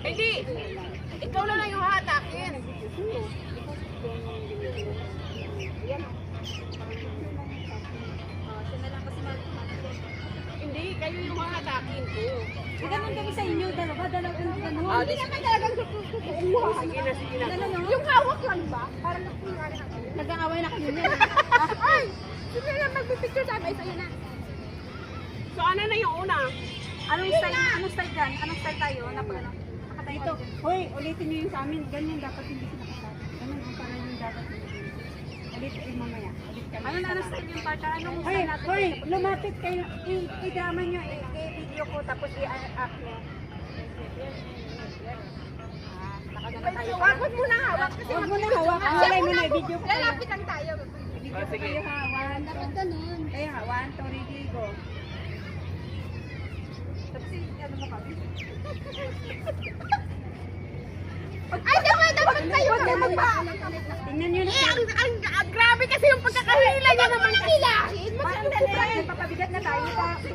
Hindi. Ikaw lang yung hatakin. Hindi, kayo yung hatakin ko. Ganun kami sa inyo, dalawa ganun. Hindi naman talagang kukuha. Sige na, sige na. Yung hawak lang ba? Parang Nag-aaway na kami niya. ay! Sige na, magpipicture tayo. Ay, sa'yo na. So, ano na yung una? Anong style? Anong style dyan? Anong style tayo? Nakatayo ito. Hoy, ulitin niyo yung sa amin. Ganyan dapat hindi sinakasabi. Ganun ang parang yung dapat hindi. Ulitin yung mamaya. Ulit kami. Anong style yung parta? Anong style natin? Hoy, lumapit kayo. I-drama nyo. I-video ko tapos i-up nyo. Huwag mo na hawak. Huwag mo na hawak. Walay mo na i-video ko. Lalapit lang tayo. Video ko kayo ha. Dapat ganun. Kaya ha. 1, 2, ready, go. Tapos ano mo kami? Ay, dapat tayo. Tingnan nyo na. Grabe kasi yung pagkakahila niya naman. Hilahin. Papabigat na tayo.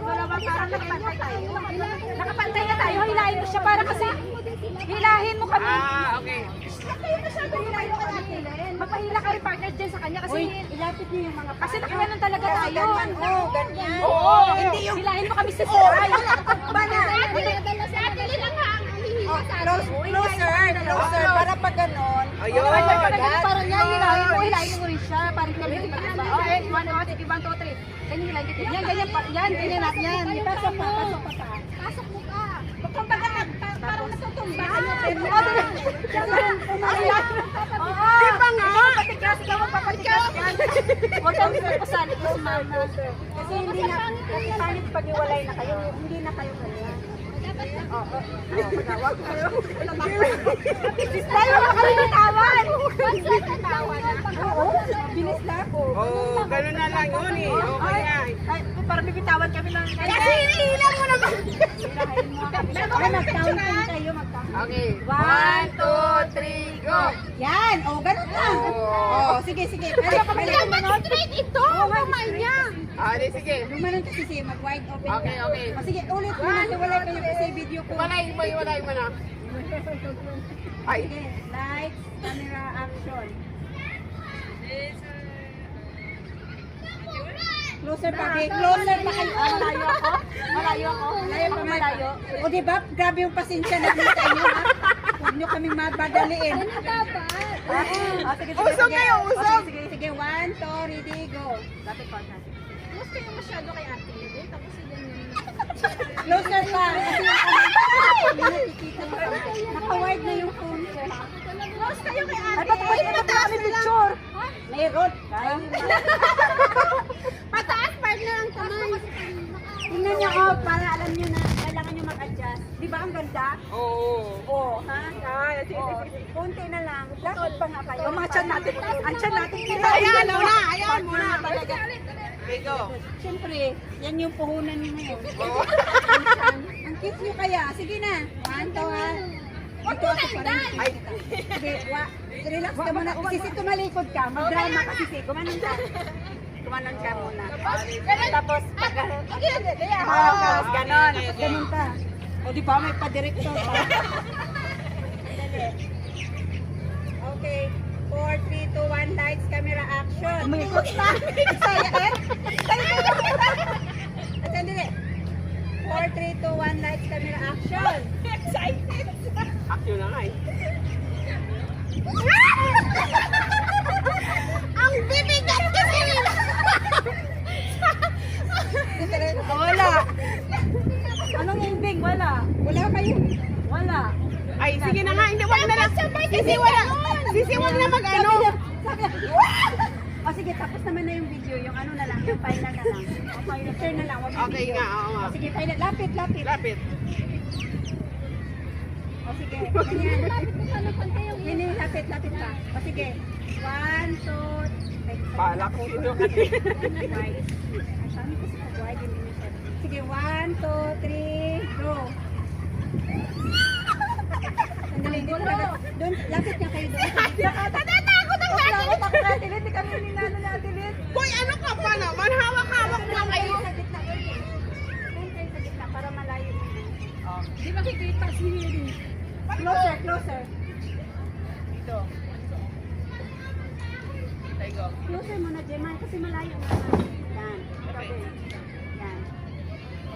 Parang nakapantay tayo. Nakapantay na tayo. Hilahin mo siya para kasi hilahin mo kami. Okay. Magpahila ka rin partner dyan sa kanya kasi ilapit niyo yung mga kasi nakaganon talaga tayo. Oo, ganyan. Oo. Hindi yung hilahin mo kami sa sila. Bana. Dali lang ha. Closer. Para pag ganon. Ayun. Parang yan, hilahin mo rin siya. Parang kami di ba? Okay, 1, 2, 3. Ganyan hilahin kita. Ganyan natin yan. Pasok pa. Pasok mo ka. Kumbaga, parang natutumba. Di ba nga? Magpapatigas ka, magpapatigas ka. Huwag kang pasali ko si Mama. Kasi hindi na, pangit pag-iwalay na kayo, hindi na kayo ganyan. Oo. Wag kayo. Tayo na kami bitawan. Oo, bilis na ako. Oo, ganun na lang yun eh. Okay na. Ay, parang bibitawan kami lang. Kasi hinihilan mo naman. Ay, mag-count kayo, mag-count. Okay. 1, 2, 3, go! Yan! O, ganun lang. O, sige. Pero kapag Dapat straight ito! Kamay niya! di sige. Lumanan kasi siya, mag-wide open ka. Okay. O, sige, ulit mo na. Wala kayo kasi video ko. Iwalay mo na. Ay. Sige, lights, camera, action. Closer pa kayo. Malayo ako. Malayo. O diba, grabe yung pasensya natin sa inyo ha. Huwag nyo kaming mabadaliin. Ano dapat? Sige. Usog kayo, usog. Sige. 1, 2, ready, go. Lapit pa natin. Mas kayo masyado kay ate. Tapos sila Closer pa. Kasi yung nakikita mo. Naka-wide na yung phone ko. Mas kayo kay ate. Ay, ba't mataas kami picture? Mayroon. Pataas, partner ang kamay. Tingnan niyo, para alam niyo na kailangan niyo mag-adjust. Di ba ang ganda? Oo. Oo, ha? Sige. Konti na lang. Dapat pa nga kayo. Mga tiyan natin. Ang tiyan natin. Ayan muna. Okay, go. Siyempre, yan yung puhunan niyo ngayon. Ang cute niyo kaya. Sige na. 1, 2, ha? Dito ako pa rin. Ay. Sige, relax ka muna. Sisi, tumalikod ka. Mag-drama ka, Sisi. Gumanon ka. Gumanon ka muna. Tapos, pag tapos, ganon. Ganon ka. O, di ba? May pa-director pa. Dali. Okay. 4, 3, 2, 1, lights, camera, action. Umikot na. Saya eh. At sandali. 4, 3, 2, 1, lights, camera, action. Excited. Action na nga eh. Ang bibigat kasi nila. Wala. Anong ending? Wala. Wala kayo. Wala. Ay, sige na nga. Hindi, wag na lang. Sisi, wag na mag-ano. O sige, tapos naman na yung video. Yung ano na lang, yung final na lang. O final turn na lang. Wag yung Okay video. nga, oo nga. O sige, final. Lapit. Lapit. O sige, ganyan. Hindi, lapit pa. O sige. 1, 2, Pala ko ito kasi. Ay, sabi ko sa pag-wide, hindi na siya. Sige, 1, 2, 3, go. Sandali, dito ka. Doon, lapit niya kayo doon. Natatakot ang Takot ako natin, hindi kami ninano natin. Hoy, ano ka pa naman? Hawak-hawak na kayo. Doon kayo sa gitna para malayo. Di makikita si Hiri. Closer, closer. Dito. There you go. Closer muna, Gemma, kasi malayo na. Yan. Okay. Yan.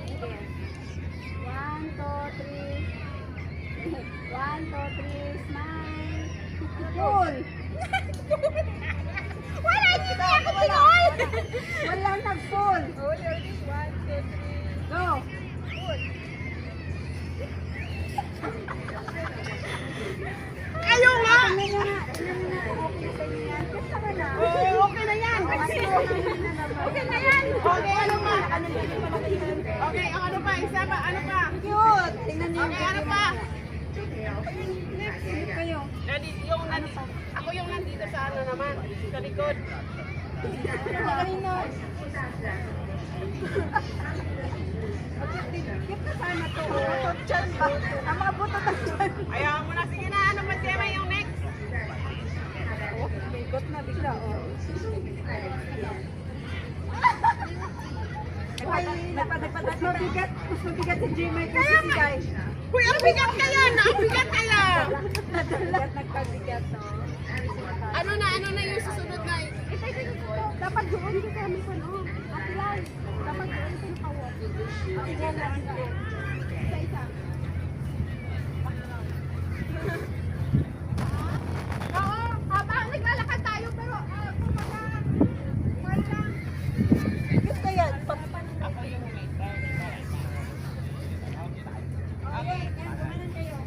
Sige. 1, 2, 3. 1, 2, 3, smile. Cool. Wala, hindi kaya ako pinol! Walang nag-full. Oh, there it is. 1, 2, 3. Go. Kayo nga! Ano niya na? Ano niya na? Okay na sa inyo yan. Basta ba na? Oo, okay na yan. Okay na yan. Okay, ano pa? Okay, ang ano pa? Isa pa? Ano pa? Cute. Tingnan niyo. Okay, ano pa? Sino kayo? Daddy, yung nandito. Ako yung nandito sa ano naman. Sa likod. Kanino? Cute na sana to. Butot chan ba? Ang mga butot ng chan. Ayaw mo na. Sige na. Ano pa siya yung next? Bigot na bigla. Mas mabigat si Jimmy kasi si Guy. Uy, ang bigat kaya na. Ang bigat kaya. Nagpabigat, no? Ano na yung susunod na? Dapat doon ka kami pa, no? Apply. Dapat doon ka nakawalk. Sige na. Isa-isa. Oo, habang naglalakad tayo, pero kumbaga, gusto yan. Ako yung mate. Okay, yan, kumanan kayo.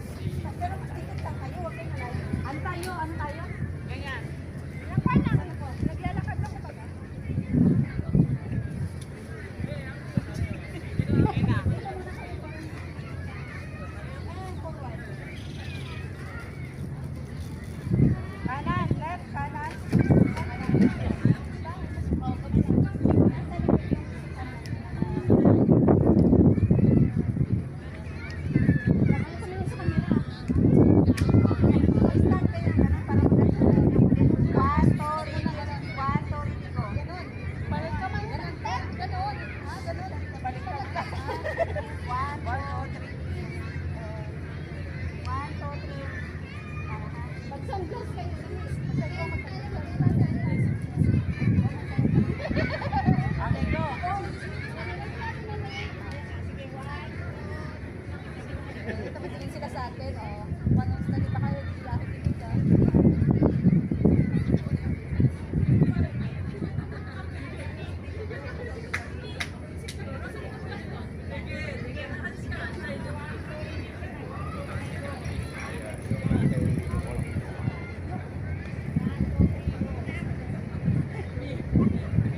Pero mas dikit lang kayo, huwag kayo malayo. Ano tayo? Ano tayo? Ganyan. Naglalakad lang ba? Okay na. Kanan, left, kanan. Sila sa atin, oh. Manong study pa kayo, hindi ako tinigan.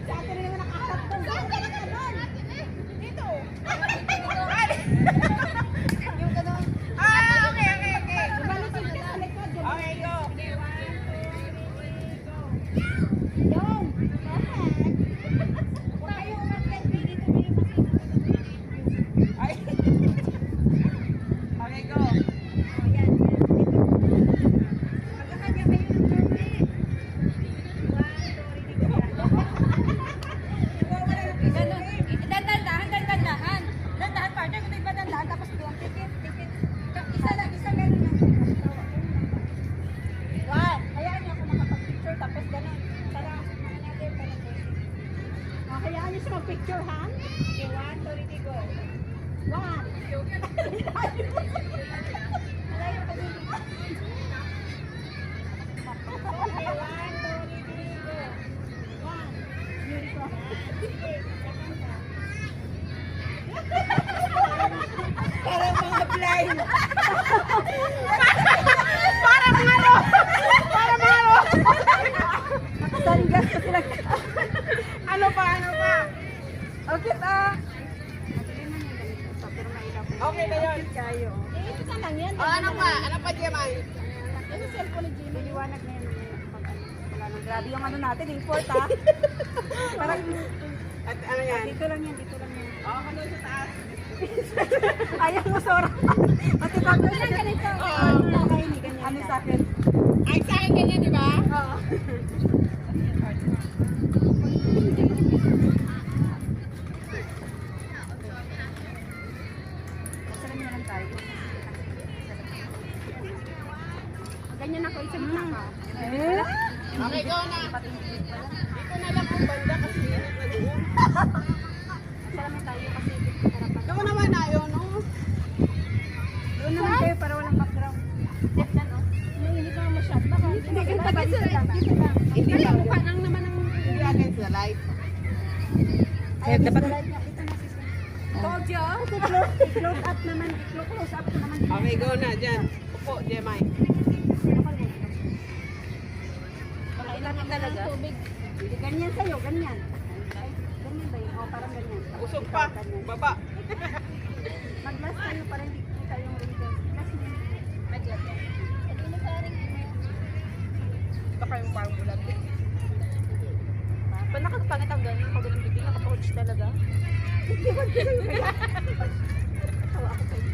Sa atin rin naman nakaharap doon. Saan ka na doon? Dito. Yung gano'n. Okay. Lumalusog ka sa likod. Okay, go. Yun. Huwag kayong umakyat. Dito kayo kasi. Ay. Okay, go. Ayan. Magkakanya kayo ng perfect. 1, 2, 3, go. Dandahan. Dandahan, partner. Kung iba dandahan, tapos doon. Tikit. Isa lang, ganun lang. One. Hayaan niyo ako makapag-picture, tapos ganun. Para, ano natin, para hayaan niyo siya mag-picture, ha? Okay, 1, 2, 3, go. 1. Malayo ka dito. Okay, 1, 2, 3, go. 1. Beautiful. Parang mga blind. Parang ano? Nakasaringgas ko sila. Ano pa? Okay pa. Okay na yun. Kayo. Isa lang yan. Ano pa? Ano pa, Jemay? Kasi cellphone ni Jimmy. Liwanag na yun. Wala nang grabe yung ano natin, import ha. Parang At ano yan? dito lang yan. Oo, ano sa taas? Ayaw mo, Sora. Pati pag ganito. Ano sa akin? Ay, sa akin ganyan, di ba? Oo. Kasi ganyan lang tayo. Ganyan ako, isang ka. Eh? Okay, go na. Dito na lang ang banda kasi init na doon. Marami tayo kasi harapan. Ikaw naman na yun, no? Doon naman kayo para walang background. Yan, oh. Hindi ka masyado. Baka Hindi, ganito ba? Dito lang. Dito lang. hindi ka mukha lang naman ang hindi against the light. Ay, dapat dito na si Sam. Told you. Kasi close up naman. Close up ko naman. Okay, go na. Dyan. Upo, Jemay. Baka ilangan talaga. Hindi, ganyan sa'yo, ganyan. Ay, ganyan ba yun? O, parang ganyan. Usog pa. Ganyan. Baba. Mag-last tayo para hindi kita yung wrinkles. Last mo. Baka yung parang bulat. Ba't nakakapangit ang ganyan? Pag ganun bibig, nakapouch talaga. Hindi ba kayo kaya? Tawa ako kayo.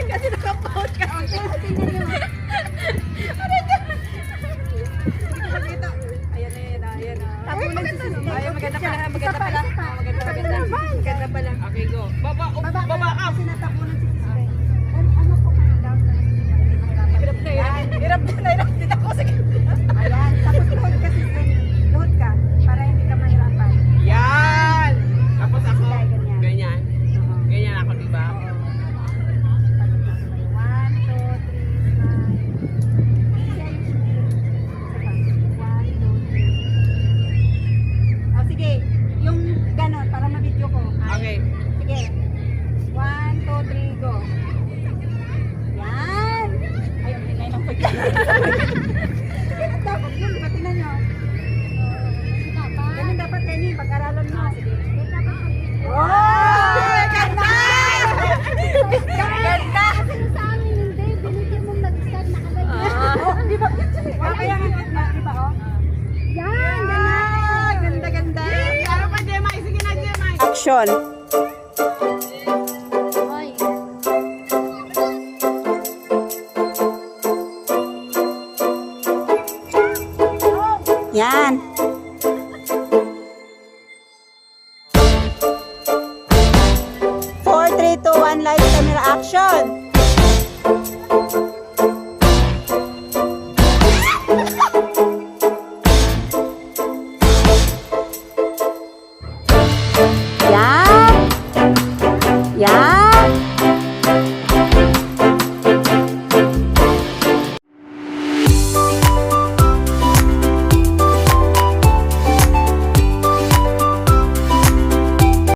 Kasi nakapouch ka. Tingnan nyo. Ayan na yan, ayan na. Tapunan si Sis. Ay, maganda pala, maganda Isa pa, pala. isa pa. Maganda Isa pa pala. naman. Maganda pala. Okay, go. Baba. Baba Baba ka. Kasi natapunan si Sis. Ano po kayo down sa Hirap na, hirap na, hirap din ako. Sige. Ayan. Tapos luhod ka Sis. Luhod ka. Para hindi ka mahirapan. Yan. Tapos ako. Ganyan. Ganyan. Oo. Ganyan ako, di ba? Oo. Tapos na kayo. 1, 2, 3, smile. Isa yung susunod. Isa pa. 1, 2, 3. O sige. Yung ganon para ma-video ko. Okay. Sige. 1, 2, 3, go. Yan! Ay, ang hinay ng pagkain. Dapat yun, patinan nyo. Ganun dapat kayo yung pag-aralan mo. Sige. Oh! Ganda! Ganda! Sa amin hindi, binigyan mong nag-start na agad. Oh, di ba? Kaya nga, di ba, oh? Yan, Ah, ganda, ganda. Ano pa, Jemay? Sige na, Jemay. Action! Oy. Yan. 4, 3, 2, 1, light camera action.